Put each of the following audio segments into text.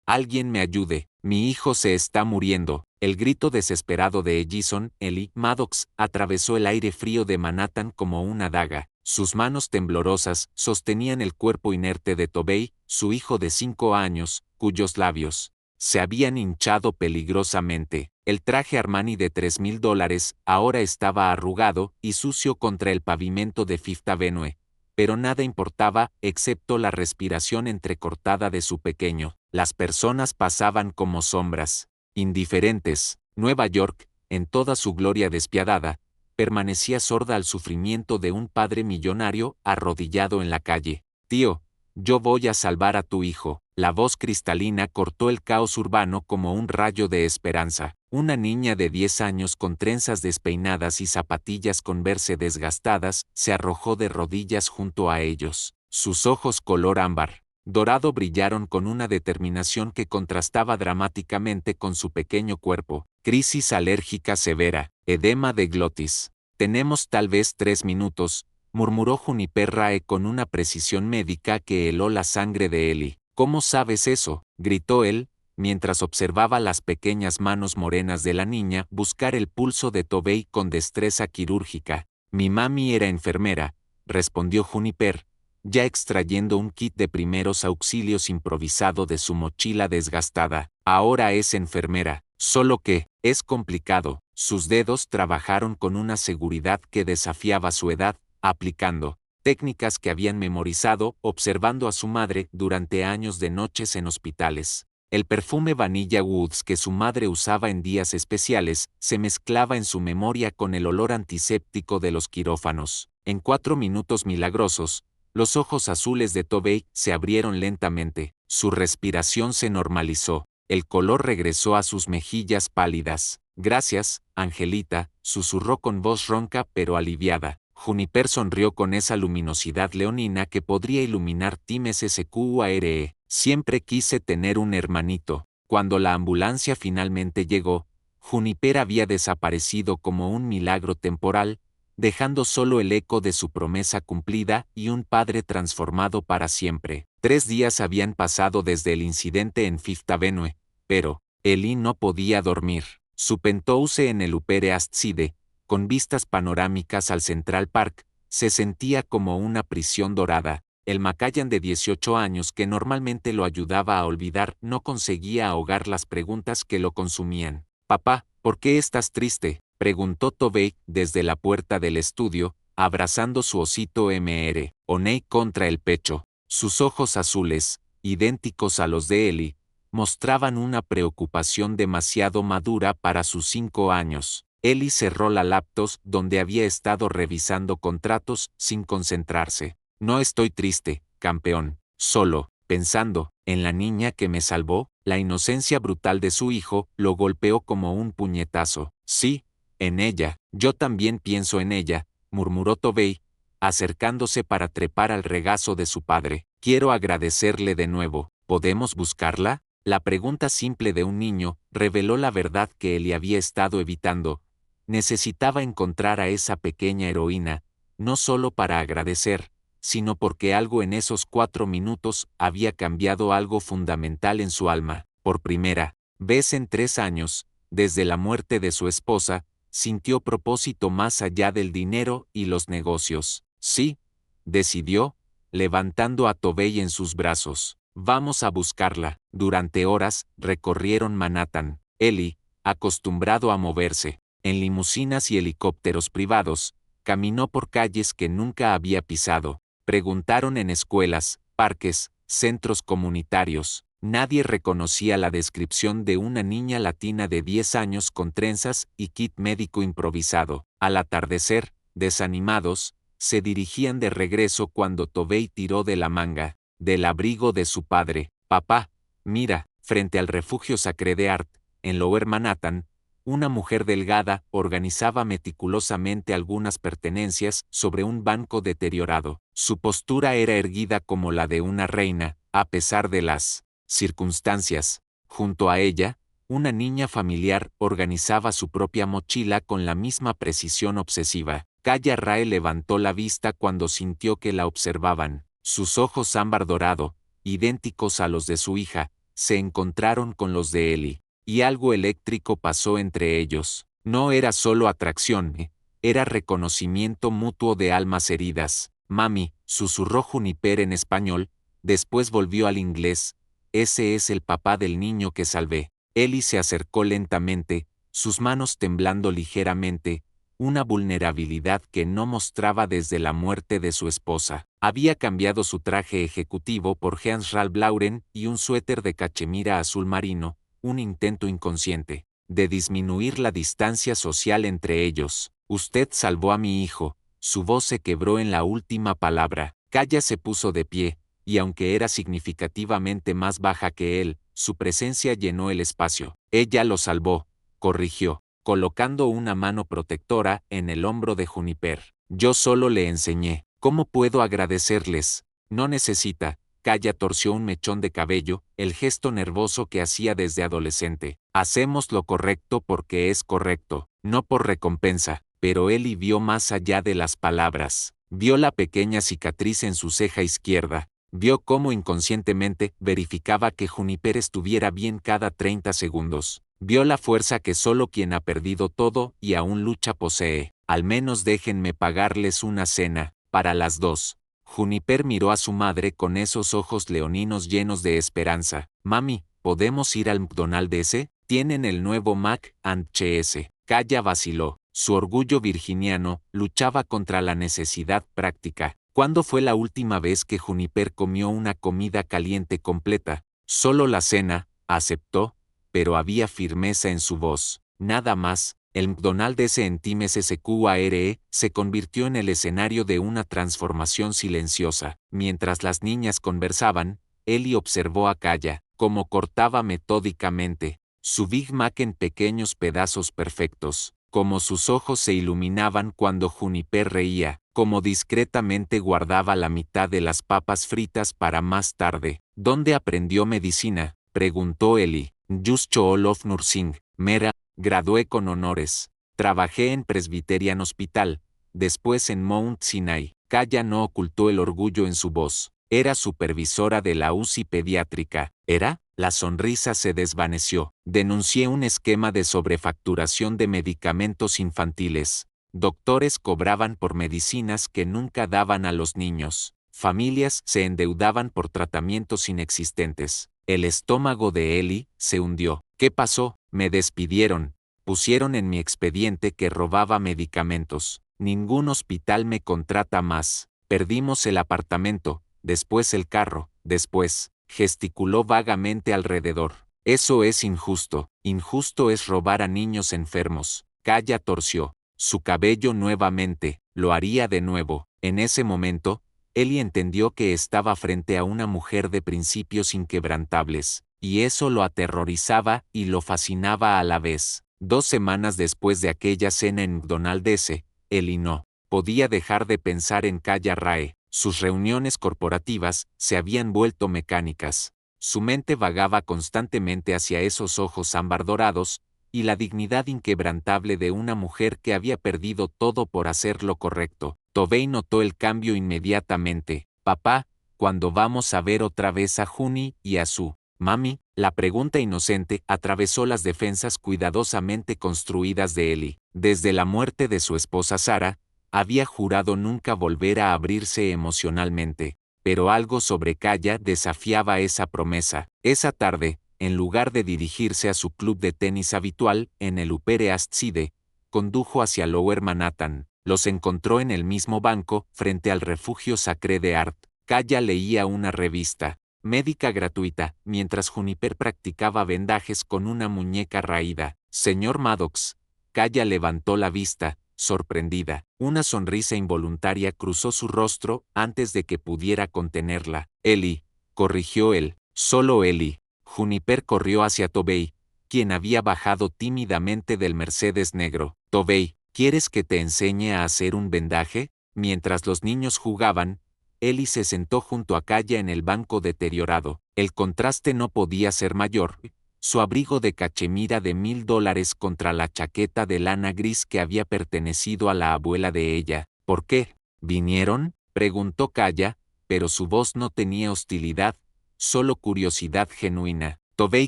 Alguien me ayude, mi hijo se está muriendo. El grito desesperado de Jason Ellie Maddox atravesó el aire frío de Manhattan como una daga. Sus manos temblorosas sostenían el cuerpo inerte de Tobey, su hijo de 5 años, cuyos labios se habían hinchado peligrosamente. El traje Armani de $3,000 ahora estaba arrugado y sucio contra el pavimento de Fifth Avenue, pero nada importaba excepto la respiración entrecortada de su pequeño. Las personas pasaban como sombras, indiferentes. Nueva York, en toda su gloria despiadada, permanecía sorda al sufrimiento de un padre millonario arrodillado en la calle. Tío, yo voy a salvar a tu hijo. La voz cristalina cortó el caos urbano como un rayo de esperanza. Una niña de 10 años con trenzas despeinadas y zapatillas con verse desgastadas se arrojó de rodillas junto a ellos. Sus ojos color ámbar dorado brillaron con una determinación que contrastaba dramáticamente con su pequeño cuerpo. Crisis alérgica severa, edema de glotis. Tenemos tal vez 3 minutos, murmuró Juniper Rae con una precisión médica que heló la sangre de Ellie. ¿Cómo sabes eso?, gritó él, mientras observaba las pequeñas manos morenas de la niña buscar el pulso de Tobey con destreza quirúrgica. Mi mami era enfermera, respondió Juniper, ya extrayendo un kit de primeros auxilios improvisado de su mochila desgastada. Ahora es enfermera, solo que, es complicado. Sus dedos trabajaron con una seguridad que desafiaba su edad, aplicando técnicas que habían memorizado observando a su madre durante años de noches en hospitales. El perfume Vanilla Woods que su madre usaba en días especiales se mezclaba en su memoria con el olor antiséptico de los quirófanos. En 4 minutos milagrosos, los ojos azules de Tobey se abrieron lentamente, su respiración se normalizó, el color regresó a sus mejillas pálidas. Gracias, Angelita, susurró con voz ronca pero aliviada. Juniper sonrió con esa luminosidad leonina que podría iluminar Team SSQARE. Siempre quise tener un hermanito. Cuando la ambulancia finalmente llegó, Juniper había desaparecido como un milagro temporal, dejando solo el eco de su promesa cumplida y un padre transformado para siempre. 3 días habían pasado desde el incidente en Fifth Avenue, pero Ellie no podía dormir. Su penthouse en el Upper East Side, con vistas panorámicas al Central Park, se sentía como una prisión dorada. El Macallan de 18 años que normalmente lo ayudaba a olvidar no conseguía ahogar las preguntas que lo consumían. Papá, ¿por qué estás triste?, preguntó Tobey desde la puerta del estudio, abrazando su osito Mr. O'Neill contra el pecho. Sus ojos azules, idénticos a los de Ellie, mostraban una preocupación demasiado madura para sus 5 años. Ellie cerró la laptop donde había estado revisando contratos sin concentrarse. No estoy triste, campeón, solo, pensando en la niña que me salvó. La inocencia brutal de su hijo lo golpeó como un puñetazo. Sí, en ella, yo también pienso en ella, murmuró Tobey, acercándose para trepar al regazo de su padre. Quiero agradecerle de nuevo. ¿Podemos buscarla? La pregunta simple de un niño reveló la verdad que Ellie había estado evitando. Necesitaba encontrar a esa pequeña heroína, no solo para agradecer, sino porque algo en esos 4 minutos había cambiado algo fundamental en su alma. Por primera vez en 3 años, desde la muerte de su esposa, sintió propósito más allá del dinero y los negocios. Sí, decidió, levantando a Tobey en sus brazos. Vamos a buscarla. Durante horas, recorrieron Manhattan. Ellie, acostumbrado a moverse en limusinas y helicópteros privados, caminó por calles que nunca había pisado. Preguntaron en escuelas, parques, centros comunitarios. Nadie reconocía la descripción de una niña latina de 10 años con trenzas y kit médico improvisado. Al atardecer, desanimados, se dirigían de regreso cuando Tobey tiró de la manga del abrigo de su padre. Papá, mira, frente al refugio Sacré de Art, en Lower Manhattan, una mujer delgada organizaba meticulosamente algunas pertenencias sobre un banco deteriorado. Su postura era erguida como la de una reina, a pesar de las circunstancias. Junto a ella, una niña familiar organizaba su propia mochila con la misma precisión obsesiva. Kaya Rae levantó la vista cuando sintió que la observaban. Sus ojos ámbar dorado, idénticos a los de su hija, se encontraron con los de Ellie, y algo eléctrico pasó entre ellos. No era solo atracción, era reconocimiento mutuo de almas heridas. Mami, susurró Juniper en español, después volvió al inglés. Ese es el papá del niño que salvé. Ellie se acercó lentamente, sus manos temblando ligeramente, una vulnerabilidad que no mostraba desde la muerte de su esposa. Había cambiado su traje ejecutivo por Hans Ralph Lauren y un suéter de cachemira azul marino, un intento inconsciente de disminuir la distancia social entre ellos. Usted salvó a mi hijo. Su voz se quebró en la última palabra. Kaya se puso de pie, y aunque era significativamente más baja que él, su presencia llenó el espacio. Ella lo salvó, corrigió, colocando una mano protectora en el hombro de Juniper. Yo solo le enseñé. ¿Cómo puedo agradecerles? No necesita. Kaya torció un mechón de cabello, el gesto nervoso que hacía desde adolescente. Hacemos lo correcto porque es correcto, no por recompensa. Pero Ellie vio más allá de las palabras. Vio la pequeña cicatriz en su ceja izquierda. Vio cómo inconscientemente verificaba que Juniper estuviera bien cada 30 segundos. Vio la fuerza que solo quien ha perdido todo y aún lucha posee. Al menos déjenme pagarles una cena, para las dos. Juniper miró a su madre con esos ojos leoninos llenos de esperanza. Mami, ¿podemos ir al McDonald's? Tienen el nuevo Mac and Cheese. Kaya vaciló. Su orgullo virginiano luchaba contra la necesidad práctica. ¿Cuándo fue la última vez que Juniper comió una comida caliente completa? Solo la cena, aceptó, pero había firmeza en su voz. Nada más. El McDonald's en Times SQARE se convirtió en el escenario de una transformación silenciosa. Mientras las niñas conversaban, Ellie observó a Kaya, cómo cortaba metódicamente su Big Mac en pequeños pedazos perfectos, como sus ojos se iluminaban cuando Juniper reía, como discretamente guardaba la mitad de las papas fritas para más tarde. ¿Dónde aprendió medicina?, preguntó Ellie. Just School of Nursing, Mera. Gradué con honores. Trabajé en Presbyterian Hospital, después en Mount Sinai. Kaya no ocultó el orgullo en su voz. Era supervisora de la UCI pediátrica. ¿Era? La sonrisa se desvaneció. Denuncié un esquema de sobrefacturación de medicamentos infantiles. Doctores cobraban por medicinas que nunca daban a los niños. Familias se endeudaban por tratamientos inexistentes. El estómago de Ellie se hundió. ¿Qué pasó? Me despidieron. Pusieron en mi expediente que robaba medicamentos. Ningún hospital me contrata más. Perdimos el apartamento, después el carro, después. Gesticuló vagamente alrededor. Eso es injusto. Injusto es robar a niños enfermos. Kaya torció su cabello nuevamente. Lo haría de nuevo. En ese momento, Ellie entendió que estaba frente a una mujer de principios inquebrantables, y eso lo aterrorizaba y lo fascinaba a la vez. 2 semanas después de aquella cena en McDonald's, Ellie no podía dejar de pensar en Kaya Rae. Sus reuniones corporativas se habían vuelto mecánicas. Su mente vagaba constantemente hacia esos ojos ámbar dorados, y la dignidad inquebrantable de una mujer que había perdido todo por hacer lo correcto. Tovey notó el cambio inmediatamente. Papá, ¿cuándo vamos a ver otra vez a Juni y a su mami? La pregunta inocente atravesó las defensas cuidadosamente construidas de Ellie. Desde la muerte de su esposa Sara, había jurado nunca volver a abrirse emocionalmente, pero algo sobre Kaya desafiaba esa promesa. Esa tarde, en lugar de dirigirse a su club de tenis habitual en el Upper East Side, condujo hacia Lower Manhattan. Los encontró en el mismo banco, frente al refugio Sacré de Art. Kaya leía una revista médica gratuita, mientras Juniper practicaba vendajes con una muñeca raída. Señor Maddox. Kaya levantó la vista, sorprendida. Una sonrisa involuntaria cruzó su rostro antes de que pudiera contenerla. Ellie, corrigió él. Solo Ellie. Juniper corrió hacia Tovey, quien había bajado tímidamente del Mercedes negro. Tovey, ¿quieres que te enseñe a hacer un vendaje? Mientras los niños jugaban, Ellie se sentó junto a Kaya en el banco deteriorado. El contraste no podía ser mayor. Su abrigo de cachemira de $1000 contra la chaqueta de lana gris que había pertenecido a la abuela de ella. ¿Por qué? ¿Vinieron?, preguntó Kaya, pero su voz no tenía hostilidad, solo curiosidad genuina. Tovey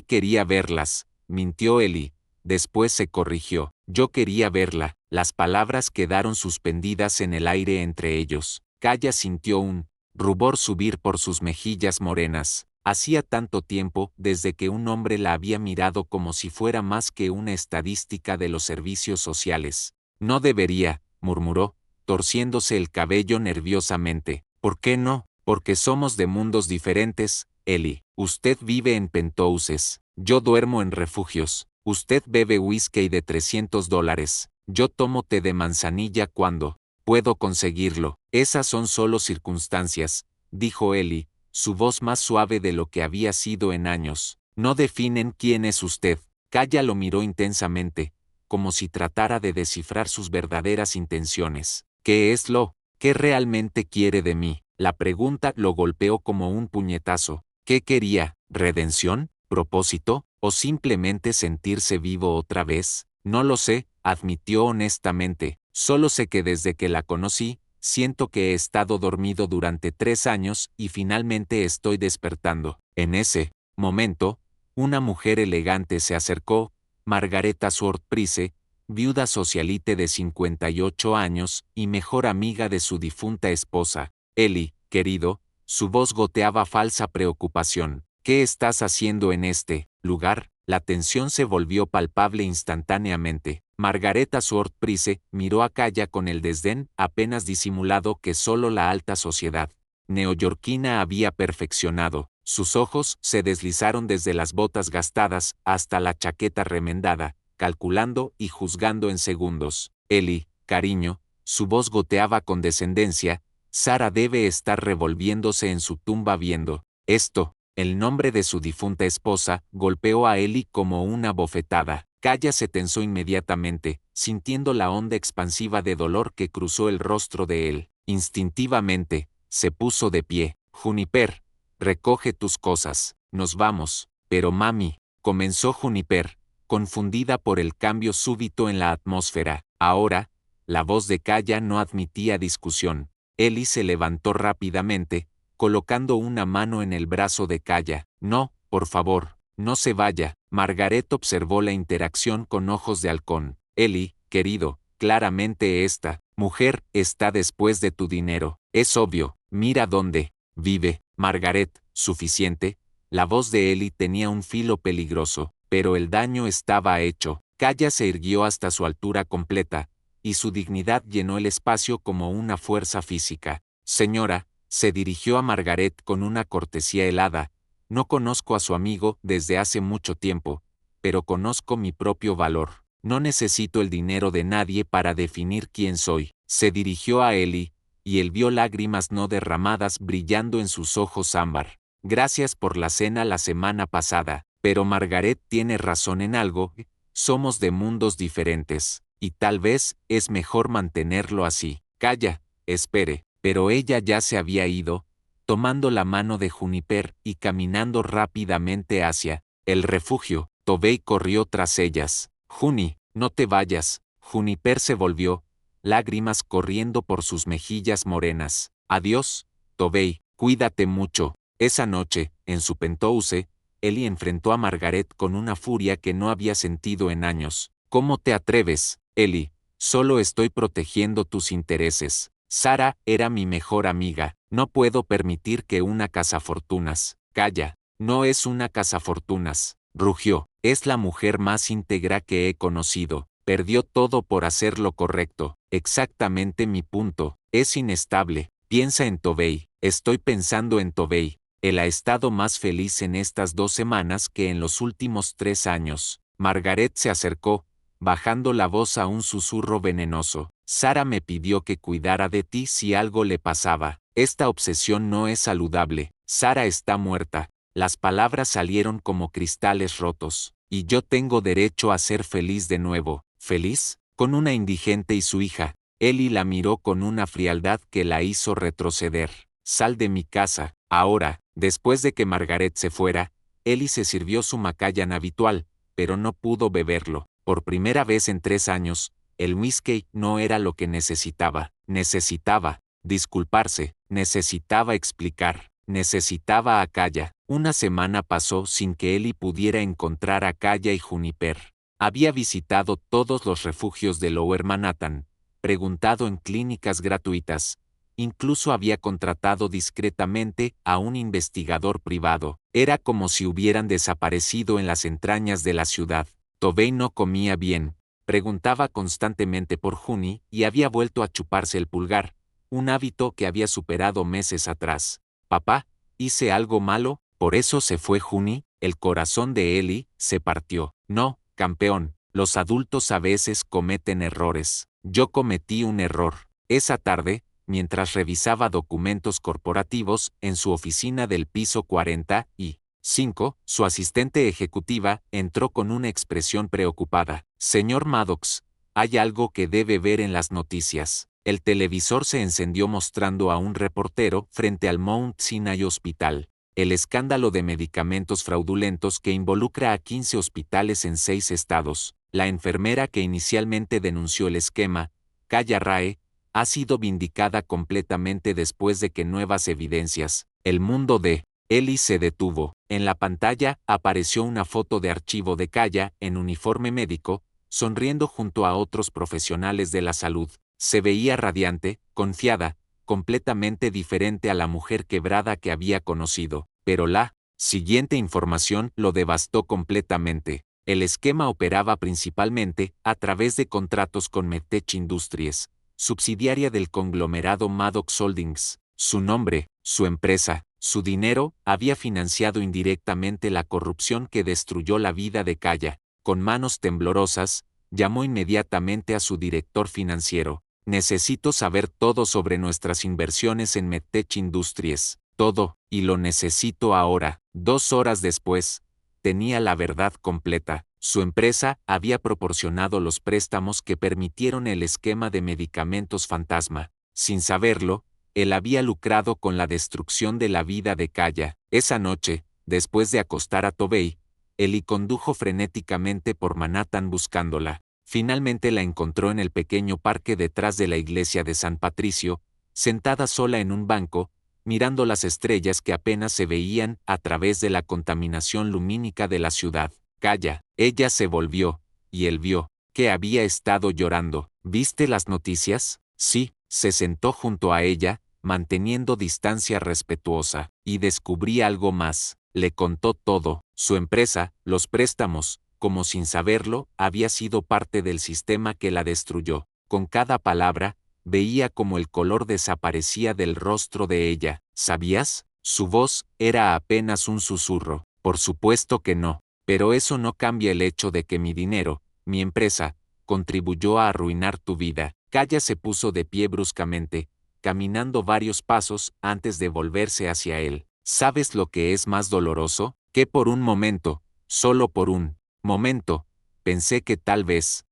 quería verlas, mintió Ellie. Después se corrigió. Yo quería verla. Las palabras quedaron suspendidas en el aire entre ellos. Kaya sintió un rubor subir por sus mejillas morenas. Hacía tanto tiempo desde que un hombre la había mirado como si fuera más que una estadística de los servicios sociales. No debería, murmuró, torciéndose el cabello nerviosamente. ¿Por qué no? Porque somos de mundos diferentes, Ellie. Usted vive en penthouses. Yo duermo en refugios. Usted bebe whisky de $300. Yo tomo té de manzanilla cuando puedo conseguirlo. Esas son solo circunstancias, dijo Ellie, su voz más suave de lo que había sido en años. No definen quién es usted. Kaya lo miró intensamente, como si tratara de descifrar sus verdaderas intenciones. ¿Qué es lo que realmente quiere de mí? La pregunta lo golpeó como un puñetazo. ¿Qué quería? ¿Redención? ¿Propósito? ¿O simplemente sentirse vivo otra vez? No lo sé, admitió honestamente. Solo sé que desde que la conocí, siento que he estado dormido durante 3 años y finalmente estoy despertando. En ese momento, una mujer elegante se acercó, Margareta Sword-Price, viuda socialite de 58 años y mejor amiga de su difunta esposa. Ellie, querido, su voz goteaba falsa preocupación. ¿Qué estás haciendo en este lugar? La tensión se volvió palpable instantáneamente. Margareta Sword-Price miró a Kaya con el desdén apenas disimulado que solo la alta sociedad neoyorquina había perfeccionado. Sus ojos se deslizaron desde las botas gastadas hasta la chaqueta remendada, calculando y juzgando en segundos. Ellie, cariño, su voz goteaba con descendencia, Sara debe estar revolviéndose en su tumba viendo esto. El nombre de su difunta esposa golpeó a Ellie como una bofetada. Kaya se tensó inmediatamente, sintiendo la onda expansiva de dolor que cruzó el rostro de él. Instintivamente, se puso de pie. Juniper, recoge tus cosas, nos vamos. Pero mami, comenzó Juniper, confundida por el cambio súbito en la atmósfera. Ahora, la voz de Kaya no admitía discusión. Ellie se levantó rápidamente, colocando una mano en el brazo de Kaya. No, por favor, no se vaya. Margaret observó la interacción con ojos de halcón. Ellie, querido, claramente esta mujer está después de tu dinero. Es obvio, mira dónde vive. Margaret, suficiente. La voz de Ellie tenía un filo peligroso, pero el daño estaba hecho. Kaya se irguió hasta su altura completa, y su dignidad llenó el espacio como una fuerza física. Señora, se dirigió a Margaret con una cortesía helada. No conozco a su amigo desde hace mucho tiempo, pero conozco mi propio valor. No necesito el dinero de nadie para definir quién soy. Se dirigió a Ellie, y él vio lágrimas no derramadas brillando en sus ojos ámbar. Gracias por la cena la semana pasada, pero Margaret tiene razón en algo. Somos de mundos diferentes, y tal vez es mejor mantenerlo así. Calla, espere. Pero ella ya se había ido, tomando la mano de Juniper y caminando rápidamente hacia el refugio. Tovey corrió tras ellas. Juni, no te vayas. Juniper se volvió, lágrimas corriendo por sus mejillas morenas. Adiós, Tovey, cuídate mucho. Esa noche, en su penthouse, Ellie enfrentó a Margaret con una furia que no había sentido en años. ¿Cómo te atreves, Ellie? Solo estoy protegiendo tus intereses. Sara era mi mejor amiga. No puedo permitir que una cazafortunas. Calla, no es una cazafortunas, rugió. Es la mujer más íntegra que he conocido. Perdió todo por hacer lo correcto. Exactamente mi punto. Es inestable. Piensa en Tovey. Estoy pensando en Tovey. Él ha estado más feliz en estas 2 semanas que en los últimos 3 años. Margaret se acercó, bajando la voz a un susurro venenoso. Sara me pidió que cuidara de ti si algo le pasaba. Esta obsesión no es saludable. Sara está muerta. Las palabras salieron como cristales rotos. Y yo tengo derecho a ser feliz de nuevo. ¿Feliz? Con una indigente y su hija. Ellie la miró con una frialdad que la hizo retroceder. Sal de mi casa. Ahora, después de que Margaret se fuera, Ellie se sirvió su Macallan habitual, pero no pudo beberlo. Por primera vez en 3 años, el whisky no era lo que necesitaba. Necesitaba disculparse, necesitaba explicar. necesitaba a Kaya. Una semana pasó sin que Ellie pudiera encontrar a Kaya y Juniper. Había visitado todos los refugios de Lower Manhattan, preguntado en clínicas gratuitas, incluso había contratado discretamente a un investigador privado. Era como si hubieran desaparecido en las entrañas de la ciudad. Tobey no comía bien, preguntaba constantemente por Juni y había vuelto a chuparse el pulgar, un hábito que había superado meses atrás. «Papá, ¿hice algo malo? ¿Por eso se fue Juni?» El corazón de Ellie se partió. «No, campeón, los adultos a veces cometen errores. Yo cometí un error. Esa tarde, mientras revisaba documentos corporativos en su oficina del piso 45, su asistente ejecutiva entró con una expresión preocupada. «Señor Maddox, hay algo que debe ver en las noticias». El televisor se encendió mostrando a un reportero frente al Mount Sinai Hospital. El escándalo de medicamentos fraudulentos que involucra a 15 hospitales en 6 estados. La enfermera que inicialmente denunció el esquema, Kaya Rae, ha sido vindicada completamente después de que nuevas evidencias. El mundo de Ellie se detuvo. En la pantalla apareció una foto de archivo de Kaya en uniforme médico, sonriendo junto a otros profesionales de la salud. Se veía radiante, confiada, completamente diferente a la mujer quebrada que había conocido. Pero la siguiente información lo devastó completamente. El esquema operaba principalmente a través de contratos con Medtech Industries, subsidiaria del conglomerado Maddox Holdings. Su nombre, su empresa, su dinero había financiado indirectamente la corrupción que destruyó la vida de Kaya. Con manos temblorosas, llamó inmediatamente a su director financiero. «Necesito saber todo sobre nuestras inversiones en Medtech Industries. Todo, y lo necesito ahora». 2 horas después, tenía la verdad completa. Su empresa había proporcionado los préstamos que permitieron el esquema de medicamentos fantasma. Sin saberlo, él había lucrado con la destrucción de la vida de Kaya. Esa noche, después de acostar a Tobey, Ellie condujo frenéticamente por Manhattan buscándola. Finalmente la encontró en el pequeño parque detrás de la iglesia de San Patricio, sentada sola en un banco, mirando las estrellas que apenas se veían a través de la contaminación lumínica de la ciudad. «Kaya». Ella se volvió, y él vio que había estado llorando. «¿Viste las noticias?» «Sí». Se sentó junto a ella, manteniendo distancia respetuosa, y descubrí algo más. Le contó todo. Su empresa, los préstamos, como sin saberlo, había sido parte del sistema que la destruyó. Con cada palabra, veía como el color desaparecía del rostro de ella. «¿Sabías?» Su voz era apenas un susurro. «Por supuesto que no. Pero eso no cambia el hecho de que mi dinero, mi empresa, contribuyó a arruinar tu vida». Kaya se puso de pie bruscamente, caminando varios pasos antes de volverse hacia él. «¿Sabes lo que es más doloroso? Que por un momento, solo por un momento, pensé que tal vez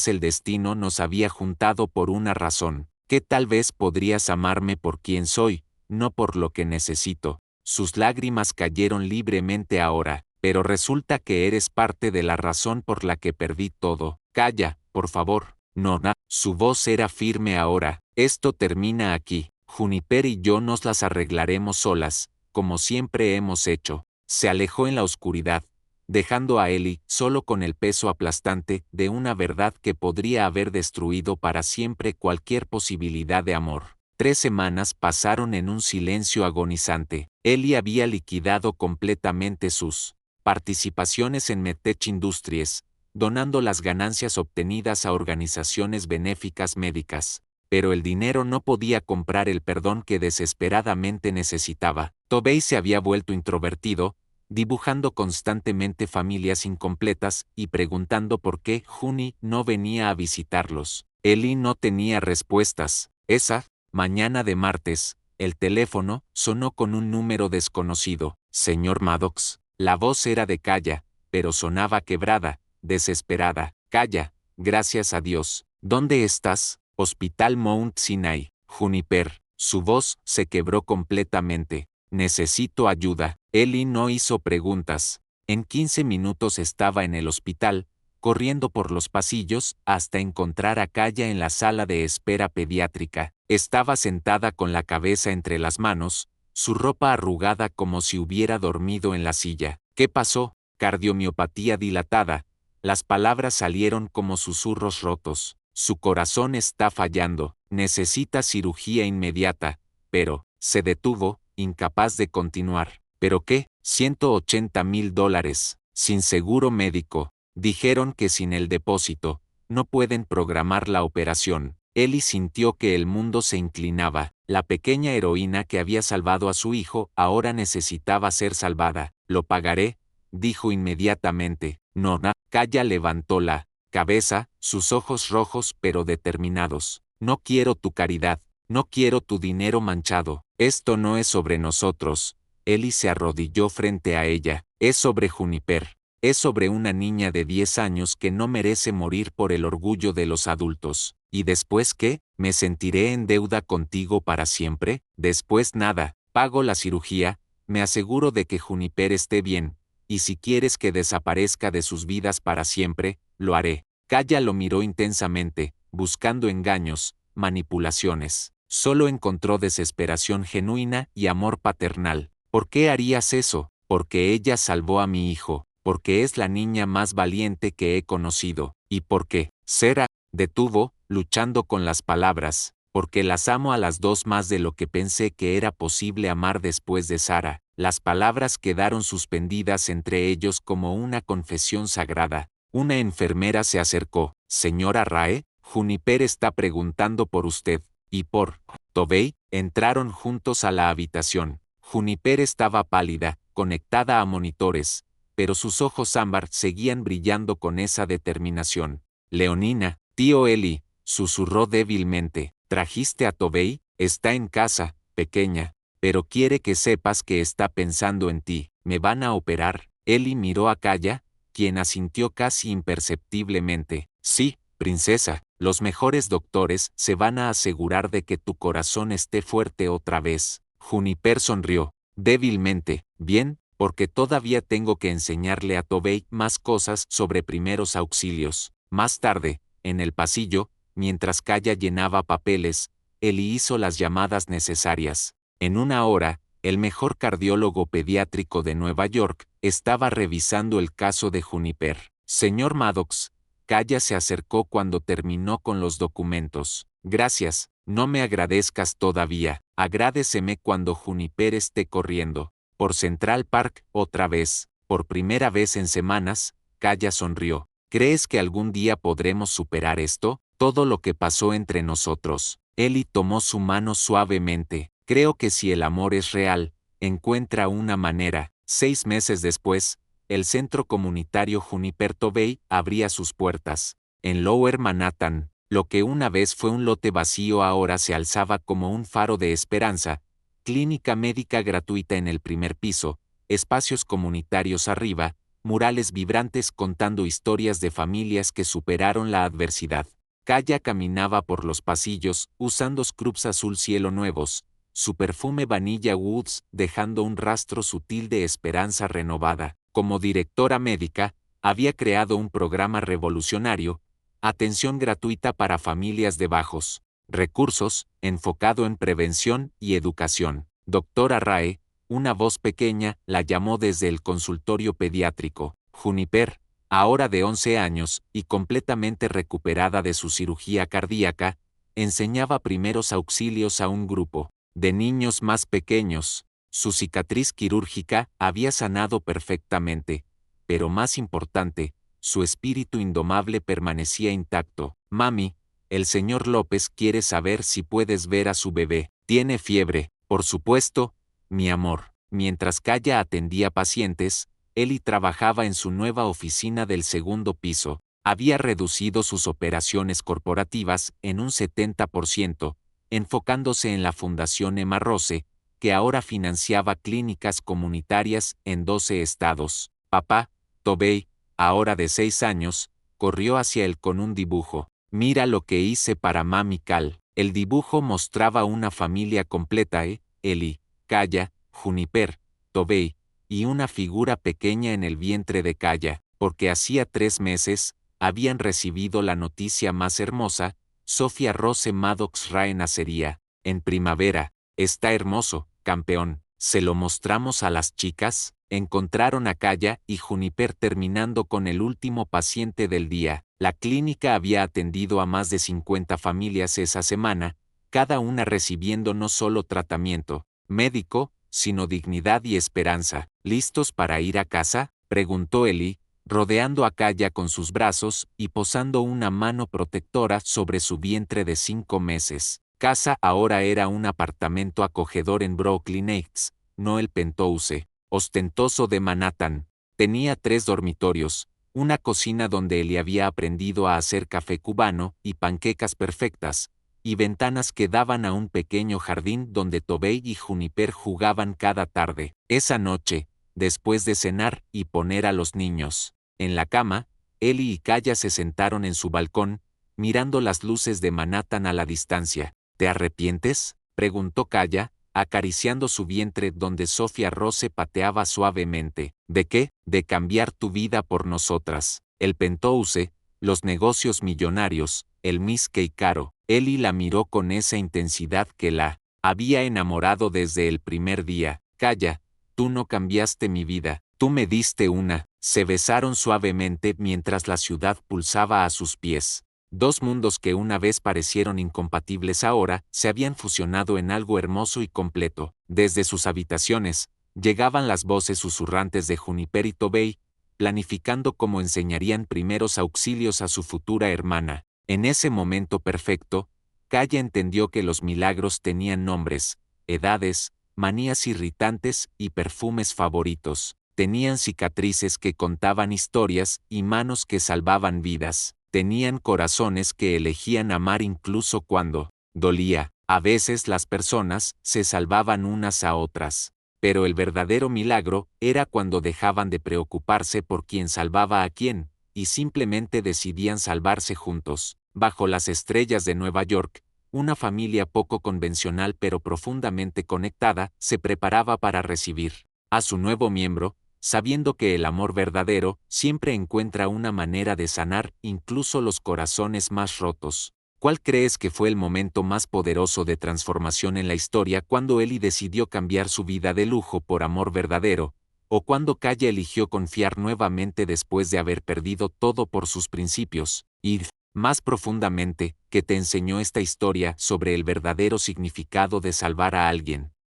el destino nos había juntado por una razón, que tal vez podrías amarme por quien soy, no por lo que necesito». Sus lágrimas cayeron libremente ahora, «pero resulta que eres parte de la razón por la que perdí todo». «Calla, por favor». «No». Su voz era firme ahora. «Esto termina aquí. Juniper y yo nos las arreglaremos solas, como siempre hemos hecho». Se alejó en la oscuridad, dejando a Ellie solo con el peso aplastante de una verdad que podría haber destruido para siempre cualquier posibilidad de amor. 3 semanas pasaron en un silencio agonizante. Ellie había liquidado completamente sus participaciones en Medtech Industries, donando las ganancias obtenidas a organizaciones benéficas médicas. Pero el dinero no podía comprar el perdón que desesperadamente necesitaba. Tobey se había vuelto introvertido, dibujando constantemente familias incompletas y preguntando por qué Juni no venía a visitarlos. Ellie no tenía respuestas. Esa mañana de martes, el teléfono sonó con un número desconocido. «Señor Maddox». La voz era de Kaya, pero sonaba quebrada, desesperada. «Kaya, gracias a Dios. ¿Dónde estás?» «Hospital Mount Sinai». «Juniper». Su voz se quebró completamente. «Necesito ayuda». Ellie no hizo preguntas. En 15 minutos estaba en el hospital, corriendo por los pasillos hasta encontrar a Kaya en la sala de espera pediátrica. Estaba sentada con la cabeza entre las manos, su ropa arrugada como si hubiera dormido en la silla. ¿Qué pasó? Cardiomiopatía dilatada. Las palabras salieron como susurros rotos. Su corazón está fallando, necesita cirugía inmediata, pero, se detuvo, incapaz de continuar. ¿Pero qué? $180,000, sin seguro médico. Dijeron que sin el depósito, no pueden programar la operación. Ellie sintió que el mundo se inclinaba. La pequeña heroína que había salvado a su hijo ahora necesitaba ser salvada. Lo pagaré, dijo inmediatamente. Nona, Kaya levantó la cabeza, sus ojos rojos pero determinados. No quiero tu caridad, no quiero tu dinero manchado. Esto no es sobre nosotros. Ellie se arrodilló frente a ella. Es sobre Juniper. Es sobre una niña de 10 años que no merece morir por el orgullo de los adultos. ¿Y después qué? ¿Me sentiré en deuda contigo para siempre? Después nada, pago la cirugía, me aseguro de que Juniper esté bien, y si quieres que desaparezca de sus vidas para siempre, lo haré. Kaya lo miró intensamente, buscando engaños, manipulaciones. Solo encontró desesperación genuina y amor paternal. ¿Por qué harías eso? Porque ella salvó a mi hijo, porque es la niña más valiente que he conocido, y porque, Sera, detuvo, luchando con las palabras, porque las amo a las dos más de lo que pensé que era posible amar después de Sara. Las palabras quedaron suspendidas entre ellos como una confesión sagrada. Una enfermera se acercó. Señora Rae, Juniper está preguntando por usted, y por Tobey. Entraron juntos a la habitación. Juniper estaba pálida, conectada a monitores, pero sus ojos ámbar seguían brillando con esa determinación. Leonina, tío Eli, susurró débilmente. ¿Trajiste a Tobey? Está en casa, pequeña, pero quiere que sepas que está pensando en ti. ¿Me van a operar? Eli miró a Kaya, quien asintió casi imperceptiblemente. Sí, princesa, los mejores doctores se van a asegurar de que tu corazón esté fuerte otra vez. Juniper sonrió, débilmente. Bien, porque todavía tengo que enseñarle a Tobey más cosas sobre primeros auxilios. Más tarde, en el pasillo, mientras Kaya llenaba papeles, Eli hizo las llamadas necesarias. En una hora, el mejor cardiólogo pediátrico de Nueva York estaba revisando el caso de Juniper. Señor Maddox, Kaya se acercó cuando terminó con los documentos. Gracias, no me agradezcas todavía, agradéceme cuando Juniper esté corriendo. Por Central Park, otra vez, por primera vez en semanas, Kaya sonrió. ¿Crees que algún día podremos superar esto? Todo lo que pasó entre nosotros. Eli tomó su mano suavemente. Creo que si el amor es real, encuentra una manera. 6 meses después, el centro comunitario Juniper Tobey abría sus puertas. En Lower Manhattan, lo que una vez fue un lote vacío ahora se alzaba como un faro de esperanza. Clínica médica gratuita en el primer piso, espacios comunitarios arriba, murales vibrantes contando historias de familias que superaron la adversidad. Kaya caminaba por los pasillos, usando scrubs azul cielo nuevos, su perfume Vanilla Woods dejando un rastro sutil de esperanza renovada. Como directora médica, había creado un programa revolucionario, atención gratuita para familias de bajos recursos, enfocado en prevención y educación. Doctora Rae, una voz pequeña, la llamó desde el consultorio pediátrico. Juniper, ahora de 11 años y completamente recuperada de su cirugía cardíaca, enseñaba primeros auxilios a un grupo de niños más pequeños. Su cicatriz quirúrgica había sanado perfectamente, pero más importante, su espíritu indomable permanecía intacto. Mami, el señor López quiere saber si puedes ver a su bebé. Tiene fiebre, por supuesto, mi amor. Mientras Kaya atendía pacientes, Eli trabajaba en su nueva oficina del segundo piso. Había reducido sus operaciones corporativas en un 70%, enfocándose en la Fundación Emma Rose, que ahora financiaba clínicas comunitarias en 12 estados. Papá, Tobey, ahora de 6 años, corrió hacia él con un dibujo. Mira lo que hice para Mami Cal. El dibujo mostraba una familia completa, Eli, Kaya, Juniper, Tobey, y una figura pequeña en el vientre de Kaya, porque hacía 3 meses, habían recibido la noticia más hermosa: Sophia Rose Maddox Rae nacería en primavera. Está hermoso, campeón. ¿Se lo mostramos a las chicas? Encontraron a Kaya y Juniper terminando con el último paciente del día. La clínica había atendido a más de 50 familias esa semana, cada una recibiendo no solo tratamiento médico, sino dignidad y esperanza. ¿Listos para ir a casa?, preguntó Ellie, rodeando a Kaya con sus brazos y posando una mano protectora sobre su vientre de 5 meses. Casa ahora era un apartamento acogedor en Brooklyn Heights, no el penthouse ostentoso de Manhattan. Tenía 3 dormitorios, una cocina donde Ellie había aprendido a hacer café cubano y panquecas perfectas, y ventanas que daban a un pequeño jardín donde Tobey y Juniper jugaban cada tarde. Esa noche, después de cenar y poner a los niños en la cama, Ellie y Kaya se sentaron en su balcón, mirando las luces de Manhattan a la distancia. ¿Te arrepientes?, preguntó Kaya, acariciando su vientre donde Sophia Rose pateaba suavemente. ¿De qué? De cambiar tu vida por nosotras. El penthouse, los negocios millonarios, el Miss Kay Caro. Ellie la miró con esa intensidad que la había enamorado desde el primer día. Kaya, tú no cambiaste mi vida, tú me diste una. Se besaron suavemente mientras la ciudad pulsaba a sus pies. 2 mundos que una vez parecieron incompatibles ahora se habían fusionado en algo hermoso y completo. Desde sus habitaciones, llegaban las voces susurrantes de Juniper y Tobey, planificando cómo enseñarían primeros auxilios a su futura hermana. En ese momento perfecto, Kaya entendió que los milagros tenían nombres, edades, manías irritantes y perfumes favoritos. Tenían cicatrices que contaban historias y manos que salvaban vidas. Tenían corazones que elegían amar incluso cuando dolía. A veces las personas se salvaban unas a otras. Pero el verdadero milagro era cuando dejaban de preocuparse por quién salvaba a quién, y simplemente decidían salvarse juntos. Bajo las estrellas de Nueva York, una familia poco convencional pero profundamente conectada se preparaba para recibir a su nuevo miembro, sabiendo que el amor verdadero siempre encuentra una manera de sanar incluso los corazones más rotos. ¿Cuál crees que fue el momento más poderoso de transformación en la historia, cuando Ellie decidió cambiar su vida de lujo por amor verdadero, o cuando Kaya eligió confiar nuevamente después de haber perdido todo por sus principios? Y, más profundamente, ¿qué te enseñó esta historia sobre el verdadero significado de salvar a alguien?